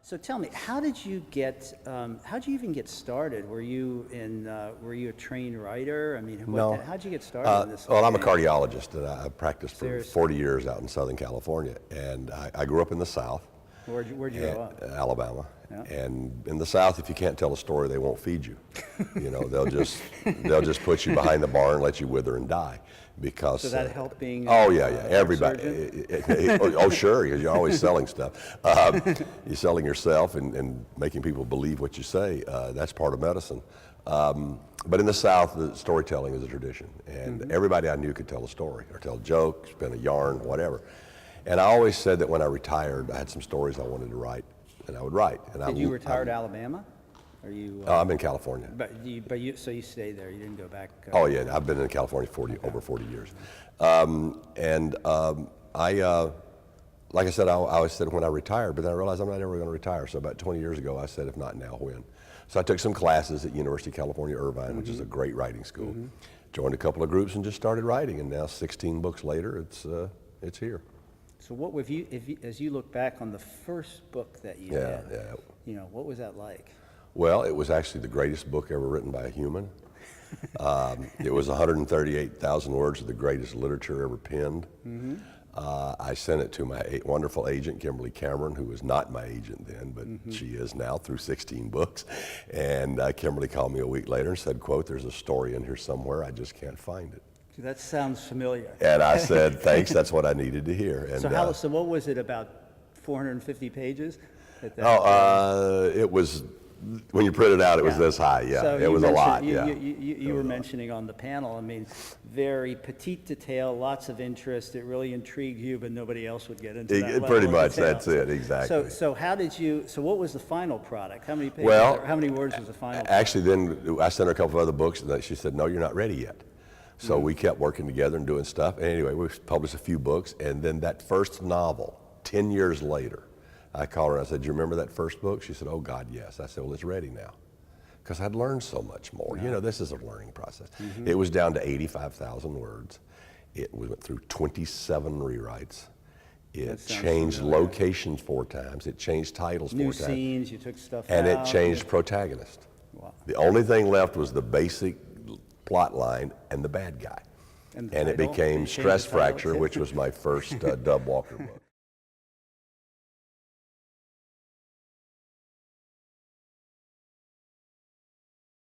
So tell me, how did you even get started? Were you a trained writer? I mean, No. how'd you get started in this? Well, I'm a game? cardiologist, and I practiced for Seriously? 40 years out in Southern California. And I grew up in the South, Where'd you grow up? Alabama. Yeah. And in the South, if you can't tell a story, they won't feed you. You know, they'll just put you behind the bar and let you wither and die. Because So that helped being oh a yeah, everybody. Oh sure, because you're always selling stuff. You're selling yourself and making people believe what you say. That's part of medicine. But in the South, the storytelling is a tradition, and everybody I knew could tell a story or tell a joke, spin a yarn, whatever. And I always said that when I retired, I had some stories I wanted to write, and I would write. And Did you retire to Alabama? Are you? I'm in California. So you stayed there. You didn't go back. Oh yeah, I've been in California over 40 years, like I said, I always said when I retired, but then I realized I'm not ever going to retire. So about 20 years ago, I said, if not now, when? So I took some classes at University of California, Irvine, which is a great writing school. Joined a couple of groups and just started writing, and now 16 books later, it's here. So what have you, as you look back on the first book that you Yeah, did, yeah. you know, what was that like? Well, it was actually the greatest book ever written by a human. It was 138,000 words of the greatest literature ever penned. I sent it to my wonderful agent, Kimberly Cameron, who was not my agent then, but she is now through 16 books. And Kimberly called me a week later and said, quote, "There's a story in here somewhere, I just can't find it." That sounds familiar. And I said, thanks, that's what I needed to hear. And, so what was it, about 450 pages? it was, when you print it out, it was this high, yeah. So it was a lot, you, yeah. You were mentioning on the panel, I mean, very petite detail, lots of interest. It really intrigued you, but nobody else would get into that level Pretty of much, detail. that's it, exactly. So what was the final product? How many pages, Well, how many words was the final actually, then I sent her a couple of other books, and she said, "No, you're not ready yet." So we kept working together and doing stuff. And anyway, we published a few books, and then that first novel, 10 years later, I called her and I said, "Do you remember that first book?" She said, "Oh God, yes." I said, "Well, it's ready now." Because I'd learned so much more. You know, this is a learning process. It was down to 85,000 words. It went through 27 rewrites. It changed locations 4 times. It changed titles 4 times. New scenes, you took stuff And out. it changed protagonist. Wow. The only thing left was the basic plot line and the bad guy. And And it title? became They changed Stress the title Fracture, too? which was my first Dub Walker book.